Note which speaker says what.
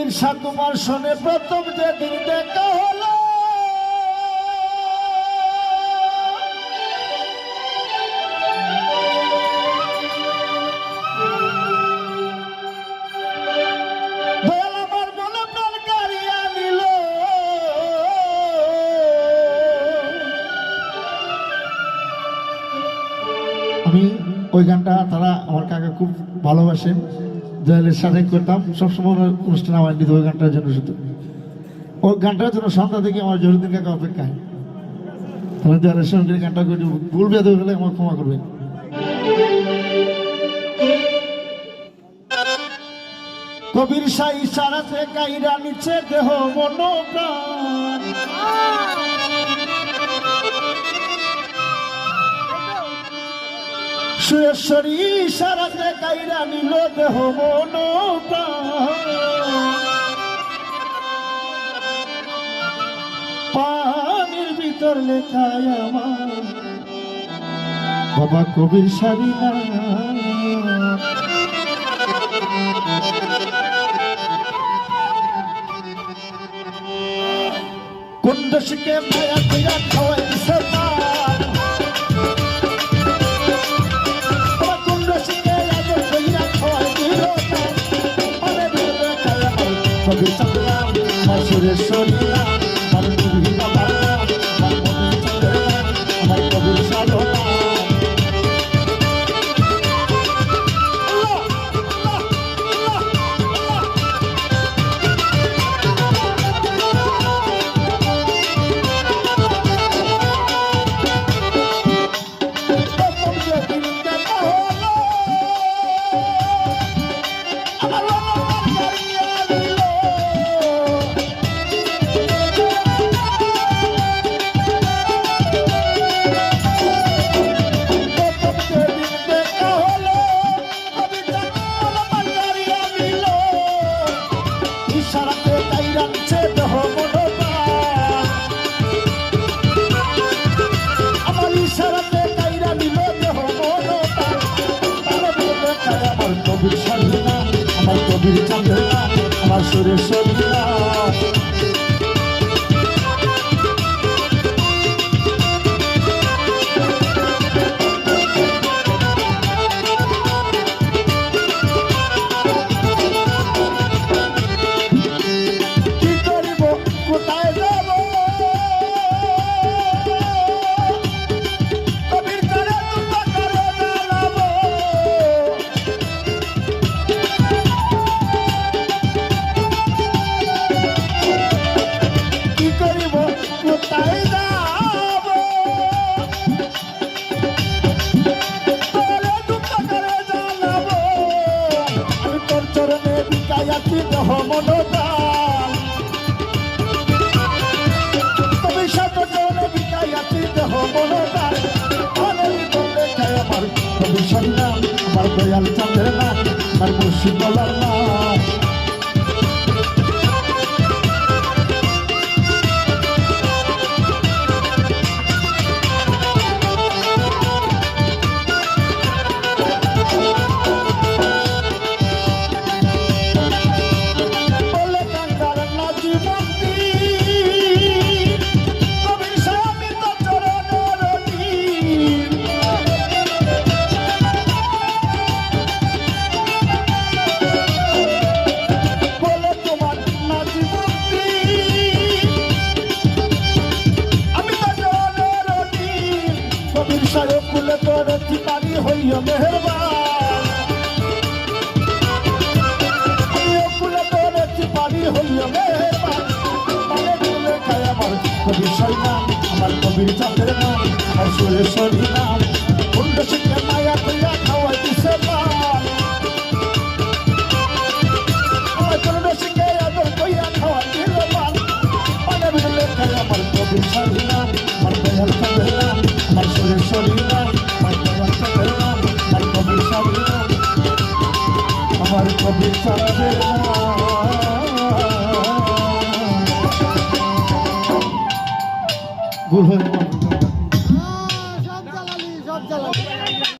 Speaker 1: কবির শাহ তোমার শোনে প্রথম যেদিন দেখা হলো আমার মনে প্রাণ কাড়িয়া নিল। আমি ওই গানটা তারা আমার কাকা খুব ভালোবাসেন, দয়ালের সাথে করতাম সবসময় অনুষ্ঠানে আমার নিত ওই গানটার জন্য। শুধু ওই গানটার জন্য সন্ধ্যা থেকে আমার জহিরুদ্দিন কাকা অপেক্ষায়। তাহলে দয়ালের সঙ্গে গানটা করে ভুল বেদ হয়ে গেলে আমার ক্ষমা করবেন। কবির শাহ ইশারাতে কাইরা নিচে দেহ মন প্রাণ, সুরেশ্বরী ইশারাতে কাইরা নিল দেহ মন প্রাণ। পানির ভিতর লেখায় আমার বাবা কবির শাহী নাম। কুণ্ডশিকে মায়া কইরা খাওয়াই দিছে পান, কুণ্ডশিকে আদর কইরা খাওয়াই দিল পান। অনে বিলে খায় আমার কবির চাঁদলাম, আমার সুরেশ্বরী নাম, আমার কবির বাবা নাম, আমার কবির চাঁদলাম, আমার কবির সাধনা। আমার কবির চাঁদনা, আমার সুরেশ্বরী নাম। কি করিব কোথায় যাব কবির করে তোমরা করে জানাবো। কোথায় যাব তোরে দুঃখ করে জানাবো। আমি তোর চরণে বিকায়াতি দেহ মনোদান, তুমি সাত চরণে বিকায়াতি দেহ মনোদান। অনেক তোমরে খায় আমার কবি সন্ধান, আমার দয়াল চাঁদের নাম, আমার মুর্শিদ বলার নাম। কুলে করেছি পানি হইয়া মেহরবান, কুলে করেছি পানি হইয়া মেহরবান। মানে কুলে খায় আমার কবির শাহী নাম, আমার কবির চাঁদের নাম, আমার সুরেশ্বরী নাম। কুণ্ডশিকে মায়া কইরা খাওয়াই দিছে পান, আমার কুণ্ডশিকে আদর কইরা খাওয়াই দিল পান। মানে বিলে খায় আমার কবির শাহী নাম, আমার দয়াল চাঁদের নাম, আমার সুরেশ্বরী নাম, আমার দয়াল চাঁদের নাম, আমার কবির শাহী নাম, আমার কবির চাঁদের নাম। ভুল হয়ে